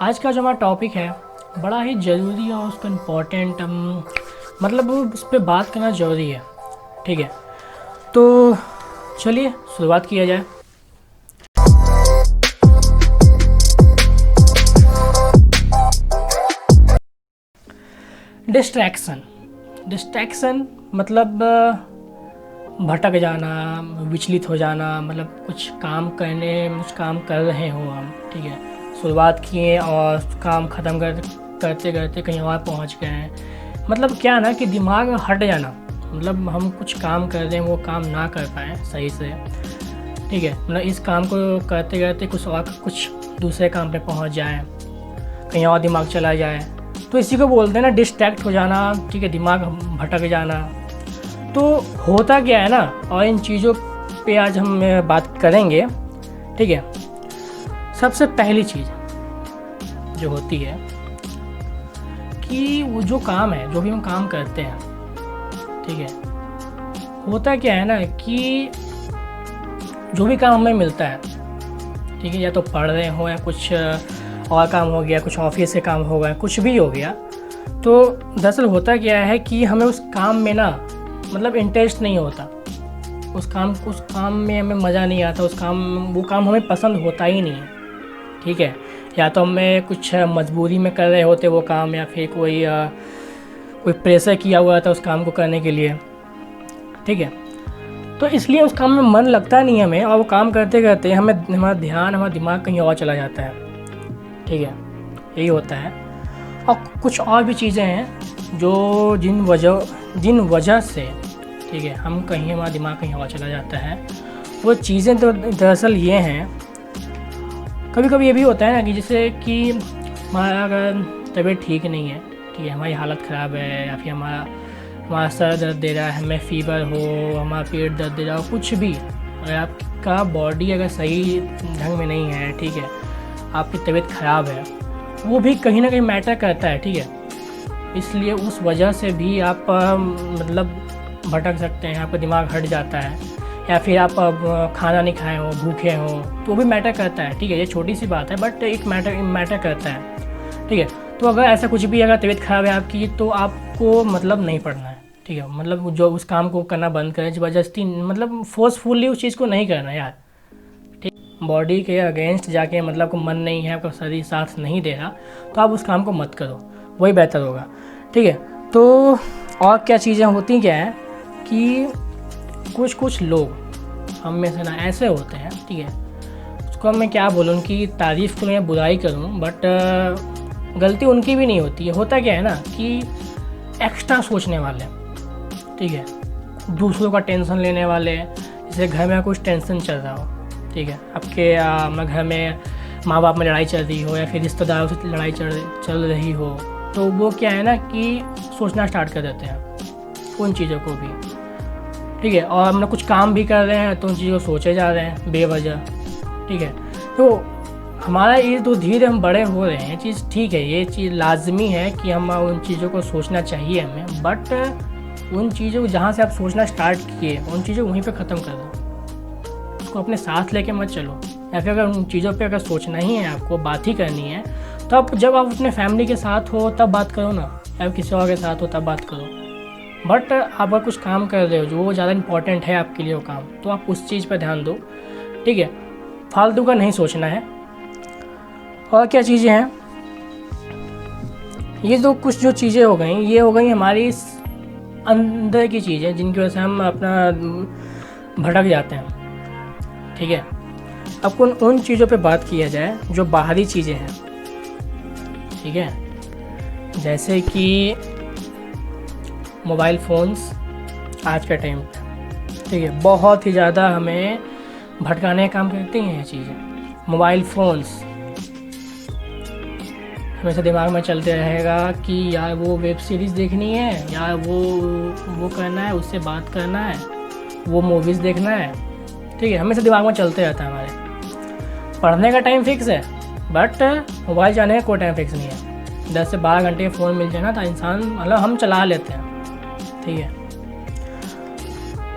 आज का जो हमारा टॉपिक है बड़ा ही ज़रूरी और उसका इम्पोर्टेंट मतलब उस पर बात करना ज़रूरी है। ठीक है, तो चलिए शुरुआत किया जाए। डिस्ट्रैक्शन डिस्ट्रैक्शन मतलब भटक जाना, विचलित हो जाना, मतलब कुछ काम कर रहे हो हम। ठीक है, शुरुआत किए और काम ख़त्म करते करते कहीं और पहुंच गए हैं। मतलब क्या ना कि दिमाग हट जाना, मतलब हम कुछ काम कर रहे हैं वो काम ना कर पाएँ सही से। ठीक है, मतलब इस काम को करते करते कुछ दूसरे काम पे पहुंच जाए, कहीं और दिमाग चला जाए, तो इसी को बोलते हैं ना डिस्ट्रैक्ट हो जाना। ठीक है, दिमाग भटक जाना। तो होता क्या है ना, और इन चीज़ों पे आज हम बात करेंगे। ठीक है, सबसे पहली चीज़ जो होती है कि वो जो काम है, जो भी हम काम करते हैं, ठीक है, होता क्या है ना कि जो भी काम हमें मिलता है, ठीक है, या तो पढ़ रहे हो या कुछ और काम हो गया, कुछ ऑफिस से काम हो गया, कुछ भी हो गया, तो दरअसल होता क्या है कि हमें उस काम में ना मतलब इंटरेस्ट नहीं होता। उस काम में हमें मज़ा नहीं आता। वो काम हमें पसंद होता ही नहीं है। ठीक है, या तो हमें कुछ मजबूरी में कर रहे होते वो काम, या फिर कोई प्रेशर किया हुआ था उस काम को करने के लिए। ठीक है, तो इसलिए उस काम में मन लगता नहीं हमें, और वो काम करते करते हमारा दिमाग कहीं और चला जाता है। ठीक है, यही होता है। और कुछ और भी चीज़ें हैं जो जिन वजह से, ठीक है, हमारा दिमाग कहीं और चला जाता है। वो चीज़ें तो दरअसल ये हैं, कभी कभी ये भी होता है ना कि जैसे कि हमारा अगर तबीयत ठीक नहीं है, ठीक है, हमारी हालत ख़राब है, या फिर हमारा सर दर्द दे रहा है, हमें फ़ीवर हो, हमारा पेट दर्द दे रहा हो, कुछ भी, अगर आपका बॉडी अगर सही ढंग में नहीं है, ठीक है, आपकी तबीयत ख़राब है, वो भी कहीं ना कहीं मैटर करता है। ठीक है, इसलिए उस वजह से भी आप मतलब भटक सकते हैं, आपका दिमाग हट जाता है, या फिर आप खाना नहीं खाए हो, भूखे हो, तो वो भी मैटर करता है। ठीक है, ये छोटी सी बात है बट एक मैटर करता है। ठीक है, तो अगर ऐसा कुछ भी, अगर तबीयत ख़राब है आपकी, तो आपको मतलब नहीं पढ़ना है। ठीक है, मतलब जो उस काम को करना बंद करें, ज़बरदस्ती मतलब फोर्सफुली उस चीज़ को नहीं करना यार। ठीक, बॉडी के अगेंस्ट जाके, मतलब को मन नहीं है, आपका शरीर साथ नहीं दे रहा, तो आप उस काम को मत करो, वही बेहतर होगा। ठीक है, तो और क्या चीज़ें होती क्या है कि कुछ लोग हम में से ना ऐसे होते हैं, ठीक है, उसको मैं क्या बोलूँ, उनकी तारीफ़ करूँ या बुराई करूँ, बट गलती उनकी भी नहीं होती है। होता क्या है ना कि एक्स्ट्रा सोचने वाले, ठीक है, दूसरों का टेंशन लेने वाले। जैसे घर में कुछ टेंशन चल रहा हो, ठीक है, आपके घर में माँ बाप में लड़ाई चल रही हो, या फिर रिश्तेदारों से लड़ाई चल रही हो, तो वो क्या है ना कि सोचना स्टार्ट कर देते हैं उन चीज़ों को भी। ठीक है, और हम लोग कुछ काम भी कर रहे हैं तो उन चीज़ों को सोचे जा रहे हैं बेवजह। ठीक है, तो हमारा ये तो धीरे हम बड़े हो रहे हैं, चीज़ ठीक है, ये चीज़ लाजमी है कि हम उन चीज़ों को सोचना चाहिए हमें, बट उन चीज़ों को जहाँ से आप सोचना स्टार्ट किए, उन चीज़ों को वहीं पे ख़त्म कर दो, उसको अपने साथ लेके मत चलो। या फिर अगर उन चीज़ों पे अगर सोचना ही है, आपको बात ही करनी है, तो आप जब आप अपने फैमिली के साथ हो तब बात करो ना, या किसी और के साथ हो तब बात करो। बट आप अगर कुछ काम कर रहे हो जो वो ज़्यादा इंपॉर्टेंट है आपके लिए वो काम, तो आप उस चीज़ पर ध्यान दो। ठीक है, फालतू का नहीं सोचना है। और क्या चीज़ें हैं, ये जो कुछ जो चीज़ें हो गई, ये हो गई हमारी अंदर की चीज़ें, जिनकी वजह से हम अपना भटक जाते हैं। ठीक है, अब उन चीज़ों पे बात किया जाए जो बाहरी चीज़ें हैं। ठीक है, जैसे कि मोबाइल फ़ोन्स आज के टाइम पे, ठीक है, बहुत ही ज़्यादा हमें भटकाने का काम करती हैं ये चीज़ें। मोबाइल फ़ोन्स हमेशा दिमाग में चलते रहेगा कि यार वो वेब सीरीज़ देखनी है, यार वो करना है, उससे बात करना है, वो मूवीज़ देखना है। ठीक है, हमेशा दिमाग में चलते रहता है। हमारे पढ़ने का टाइम फिक्स है, बट मोबाइल चलाने का कोई टाइम फिक्स नहीं है। 10 से 12 घंटे फ़ोन मिल जाए ना तो इंसान, मतलब हम चला लेते हैं। ठीक है,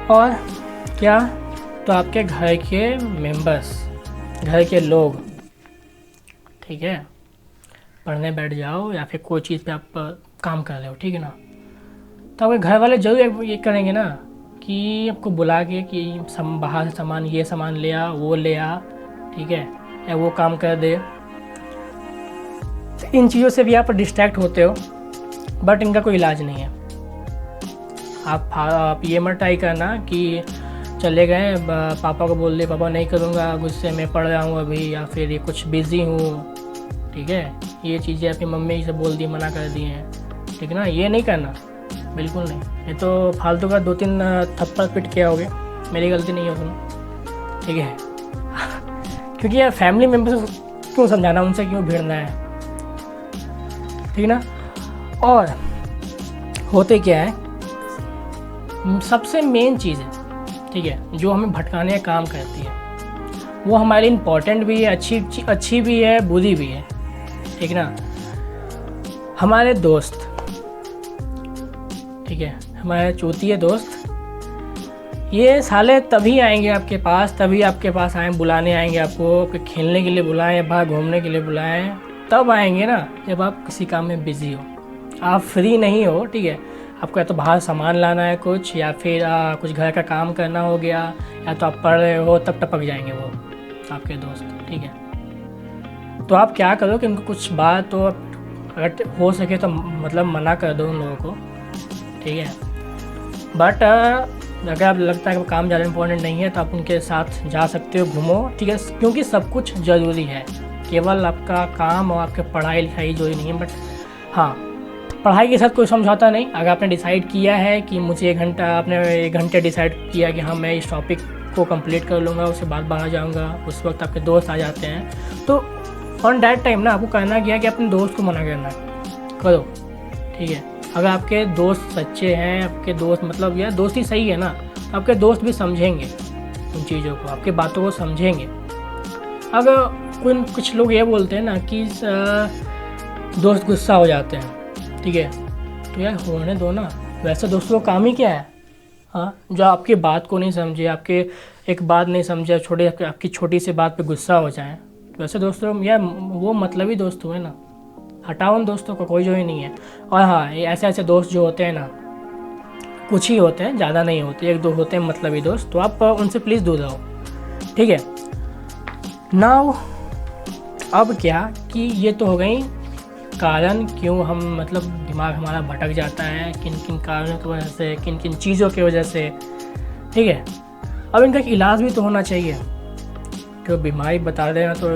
और क्या, तो आपके घर के मेंबर्स, घर के लोग, ठीक है, पढ़ने बैठ जाओ या फिर कोई चीज़ पे आप काम कर रहे हो, ठीक है ना, तो आपके घर वाले ज़रूर ये करेंगे ना कि आपको बुला के कि बाहर से सामान, ये सामान ले आ, वो ले आ, ठीक है, या वो काम कर दे। तो इन चीज़ों से भी आप डिस्ट्रैक्ट होते हो, बट इनका कोई इलाज नहीं है। आप ये मत ट्राई करना कि चले गए पापा को बोल दे पापा नहीं करूँगा, गुस्से में पढ़ रहा हूँ अभी, या फिर ये कुछ बिज़ी हूँ, ठीक है, ये चीज़ें अपनी मम्मी से बोल दी, मना कर दी हैं, ठीक है ना, ये नहीं करना, बिल्कुल नहीं। ये तो फालतू का 2-3 थप्पड़ पिट के आओगे, मेरी गलती नहीं है उसमें, ठीक है। क्योंकि यार फैमिली मेम्बर्स क्यों समझाना, उनसे क्यों भिड़ना है, ठीक है ना। और होते क्या है, सबसे मेन चीज़ है, ठीक है, जो हमें भटकाने का काम करती है, वो हमारे लिए इम्पोर्टेंट भी है, अच्छी भी है, बुरी भी है, ठीक है ना। हमारे दोस्त, ठीक है, हमारे चूतिए दोस्त, ये साले तभी आएंगे आपके पास, तभी आपके पास बुलाने आएंगे आपको, खेलने के लिए बुलाएं, बाहर घूमने के लिए बुलाएं, तब आएंगे ना जब आप किसी काम में बिज़ी हो, आप फ्री नहीं हो, ठीक है। आपको या तो बाहर सामान लाना है कुछ, या फिर कुछ घर का काम करना हो गया, या तो आप पढ़ रहे हो, तब टपक जाएंगे वो आपके दोस्त, ठीक है। तो आप क्या करो कि उनको कुछ बात तो अगर हो सके तो मतलब मना कर दो उन लोगों को, ठीक है। बट अगर आप लगता है कि काम ज़्यादा इम्पोर्टेंट नहीं है तो आप उनके साथ जा सकते हो, घूमो, ठीक है, क्योंकि सब कुछ ज़रूरी है, केवल आपका काम और आपके पढ़ाई लिखाई ज़रूरी नहीं है। बट हाँ, पढ़ाई के साथ कोई समझौता नहीं। अगर आपने डिसाइड किया है कि मुझे 1 घंटा, आपने 1 घंटे डिसाइड किया कि हाँ मैं इस टॉपिक को कंप्लीट कर लूँगा, उसके बाद बाहर जाऊँगा, उस वक्त आपके दोस्त आ जाते हैं, तो ऑन दैट टाइम ना आपको करना क्या है कि अपने दोस्त को मना करना करो, ठीक है। अगर आपके दोस्त सच्चे हैं, आपके दोस्त मतलब यार दोस्ती सही है ना, तो आपके दोस्त भी समझेंगे उन चीज़ों को, आपकी बातों को समझेंगे। अगर कुछ लोग ये बोलते हैं ना कि दोस्त गुस्सा हो जाते हैं, ठीक है, तो यार होने दो ना, वैसे दोस्तों का काम ही क्या है, हाँ, जो आपकी बात को नहीं समझे, आपके एक बात नहीं समझे, आपकी छोटी सी बात पे गुस्सा हो जाए, तो वैसे दोस्तों यार वो मतलबी दोस्त हुए ना, हटाओ उन दोस्तों को, कोई जो ही नहीं है। और हाँ, ये ऐसे दोस्त जो होते हैं ना, कुछ ही होते हैं, ज़्यादा नहीं होते, 1-2 होते हैं मतलबी दोस्त, तो आप उनसे प्लीज़ दूर रहो, ठीक है। नाउ अब क्या कि ये तो हो गई कारण क्यों हम मतलब दिमाग हमारा भटक जाता है, किन किन कारणों की वजह से, किन किन चीज़ों की वजह से, ठीक है। अब इनका इलाज भी तो होना चाहिए, क्यों बीमारी बता देना तो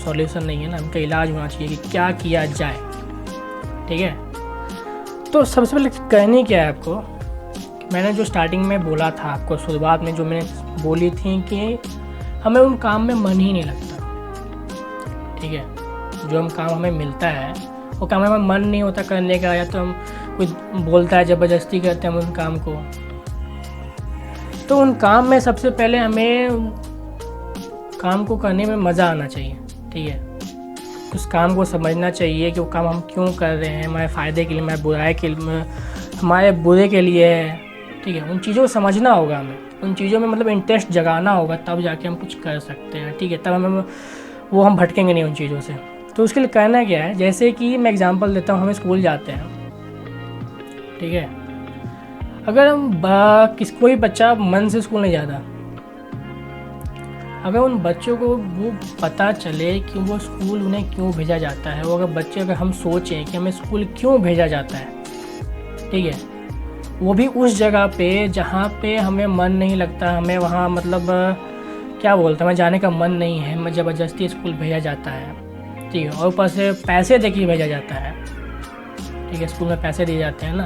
सॉल्यूशन नहीं है ना, इनका इलाज होना चाहिए कि क्या किया जाए, ठीक है। तो सबसे पहले कहनी क्या है आपको, मैंने जो स्टार्टिंग में बोला था आपको, शुरुआत में जो मैंने बोली थी कि हमें उन काम में मन ही नहीं लगता, ठीक है। जो हम काम हमें मिलता है वो काम हमें मन नहीं होता करने का, या तो हम कोई बोलता है ज़बरदस्ती करते हैं हम उन काम को। तो उन काम में सबसे पहले हमें काम को करने में मज़ा आना चाहिए, ठीक है। उस काम को समझना चाहिए कि वो काम हम क्यों कर रहे हैं, हमारे फ़ायदे के लिए, हमारे बुराई के लिए, हमारे बुरे के लिए है, ठीक है। उन चीज़ों को समझना होगा हमें, उन चीज़ों में मतलब इंटरेस्ट जगाना होगा, तब जाके हम कुछ कर सकते हैं, ठीक है। तब हम भटकेंगे नहीं उन चीज़ों से। तो उसके लिए करना क्या है, जैसे कि मैं एग्जांपल देता हूँ, हमें स्कूल जाते हैं, ठीक है। अगर हम कोई बच्चा मन से स्कूल नहीं जाता, अगर उन बच्चों को वो पता चले कि वो स्कूल उन्हें क्यों भेजा जाता है, वो अगर हम सोचें कि हमें स्कूल क्यों भेजा जाता है, ठीक है, वो भी उस जगह पे जहाँ पे हमें मन नहीं लगता, हमें वहाँ मतलब क्या बोलते हैं, हमें जाने का मन नहीं है, हमें ज़बरदस्ती स्कूल भेजा जाता है, ठीक है। और ऊपर से पैसे दे के भेजा जाता है, ठीक है, स्कूल में पैसे दिए जाते हैं ना,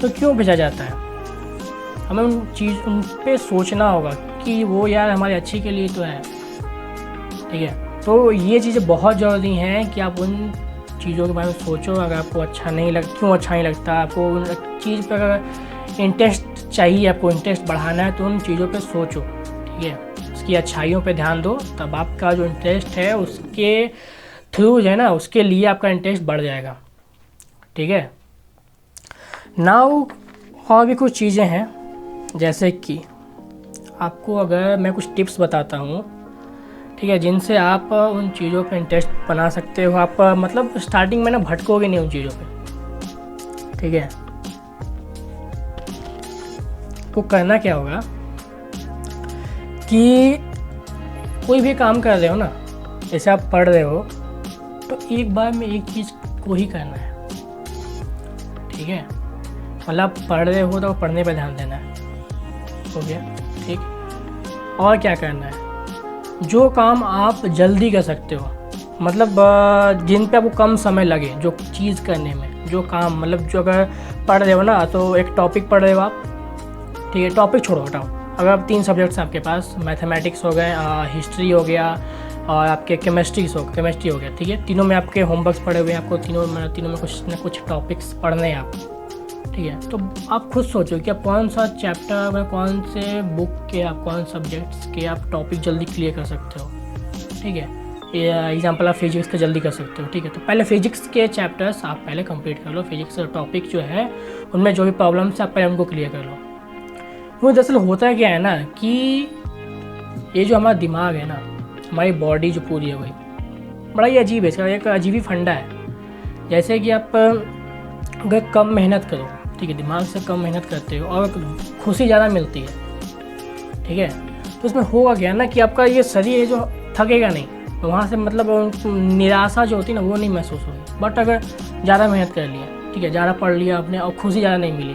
तो क्यों भेजा जाता है, हमें उन पे सोचना होगा कि वो यार हमारे अच्छे के लिए तो है, ठीक है। तो ये चीज़ें बहुत ज़रूरी हैं कि आप उन चीज़ों के बारे में सोचो। अगर आपको क्यों अच्छा नहीं लगता, आपको उन चीज़ पर अगर इंटरेस्ट चाहिए, आपको इंटरेस्ट बढ़ाना है, तो उन चीज़ों पे सोचो, ठीक है। उसकी अच्छाइयों पे ध्यान दो, तब आपका जो इंटरेस्ट है उसके थ्रू जो है ना, उसके लिए आपका इंटरेस्ट बढ़ जाएगा, ठीक है। नाउ और भी कुछ चीज़ें हैं, जैसे कि आपको अगर मैं कुछ टिप्स बताता हूँ, ठीक है, जिनसे आप उन चीज़ों पे इंटरेस्ट बना सकते हो। आप मतलब स्टार्टिंग में ना भटकोगे नहीं उन चीज़ों पे, ठीक है। तो करना क्या होगा कि कोई भी काम कर रहे हो ना, जैसे आप पढ़ रहे हो, तो एक बार में एक चीज़ को ही करना है, ठीक है। मतलब पढ़ रहे हो तो पढ़ने पे ध्यान देना है, हो गया, ठीक। और क्या करना है, जो काम आप जल्दी कर सकते हो, मतलब जिन पे आपको कम समय लगे, जो चीज़ करने में, जो काम, मतलब जो अगर पढ़ रहे हो ना, तो एक टॉपिक पढ़ रहे हो आप, ठीक है, टॉपिक छोड़ो, हटाओ। अगर आप 3 सब्जेक्ट्स हैं आपके पास, मैथमेटिक्स हो गए, हिस्ट्री हो गया और आपके केमिस्ट्री हो गया, ठीक है। तीनों में आपके होमवर्क्स पड़े हुए हैं, आपको तीनों में कुछ ना कुछ टॉपिक्स पढ़ने हैं आप, ठीक है। तो आप खुद सोचो कि आप कौन सा चैप्टर में, कौन से बुक के, आप कौन सब्जेक्ट्स के आप टॉपिक जल्दी क्लियर कर सकते हो, ठीक है। एग्जाम्पल आप फिजिक्स का जल्दी कर सकते हो, ठीक है। तो पहले फिजिक्स के चैप्टर्स आप पहले कंप्लीट कर लो, फिजिक्स का टॉपिक जो है उनमें जो भी प्रॉब्लम्स है आप पहले उनको क्लियर कर लो। वो दरअसल होता क्या है ना कि ये जो हमारा दिमाग है ना, हमारी बॉडी जो पूरी है, वही बड़ा ही अजीब है, इसका एक अजीब ही फंडा है। जैसे कि आप अगर कम मेहनत करो, ठीक है, दिमाग से कम मेहनत करते हो और खुशी ज़्यादा मिलती है, ठीक है, तो उसमें होगा क्या ना कि आपका ये शरीर है जो थकेगा नहीं, तो वहाँ से मतलब निराशा जो होती है ना, वो नहीं महसूस होगी। बट अगर ज़्यादा मेहनत कर लिया, ठीक है, ज़्यादा पढ़ लिया आपने और खुशी ज़्यादा नहीं मिली,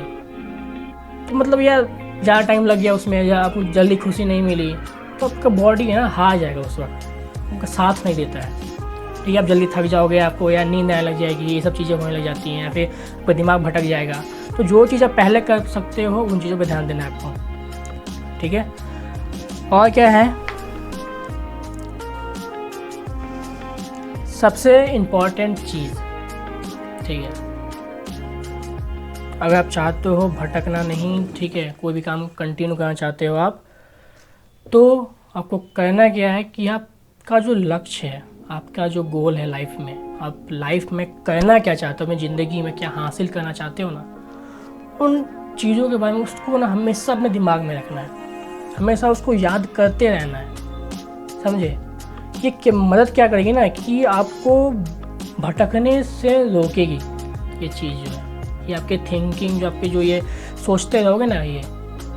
तो मतलब यार ज़्यादा टाइम लग गया उसमें, या आपको जल्दी खुशी नहीं मिली, तो आपका बॉडी है ना हार जाएगा उस वक्त, आपका साथ नहीं देता है, ठीक है। आप जल्दी थक जाओगे, आपको या नींद आने लग जाएगी, ये सब चीज़ें होने लग जाती हैं, या फिर आपका दिमाग भटक जाएगा। तो जो चीज़ आप पहले कर सकते हो उन चीज़ों पे ध्यान देना है आपको, ठीक है। और क्या है, सबसे इम्पॉर्टेंट चीज़, ठीक है, अगर आप चाहते हो भटकना नहीं, ठीक है, कोई भी काम कंटिन्यू करना चाहते हो आप, तो आपको करना क्या है कि आपका जो लक्ष्य है, आपका जो गोल है लाइफ में, आप लाइफ में करना क्या चाहते हो, अपनी ज़िंदगी में क्या हासिल करना चाहते हो ना, उन चीज़ों के बारे में उसको ना हमेशा अपने दिमाग में रखना है, हमेशा उसको याद करते रहना है, समझे। ये मदद क्या करेगी ना कि आपको भटकने से रोकेगी ये चीज़ जो है, ये आपके थिंकिंग, जो आपके जो ये सोचते रहोगे ना, ये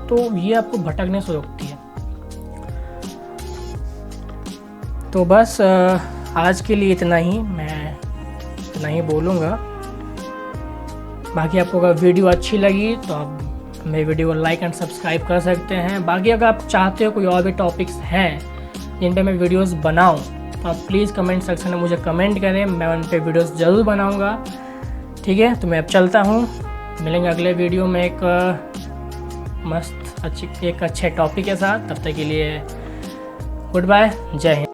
तो ये आपको भटकने से रोकती है। तो बस आज के लिए इतना ही, मैं इतना ही बोलूँगा। बाकी आपको अगर वीडियो अच्छी लगी तो आप मेरे वीडियो को लाइक एंड सब्सक्राइब कर सकते हैं। बाकी अगर आप चाहते हो कोई और भी टॉपिक्स हैं जिन पे मैं वीडियोस बनाऊं, तो आप प्लीज़ कमेंट सेक्शन में मुझे कमेंट करें, मैं उन पे वीडियोस ज़रूर बनाऊंगा, ठीक है। तो मैं अब चलता हूँ, मिलेंगे अगले वीडियो में एक मस्त एक अच्छे टॉपिक के साथ। तब तक के लिए गुड बाय, जय हिंद।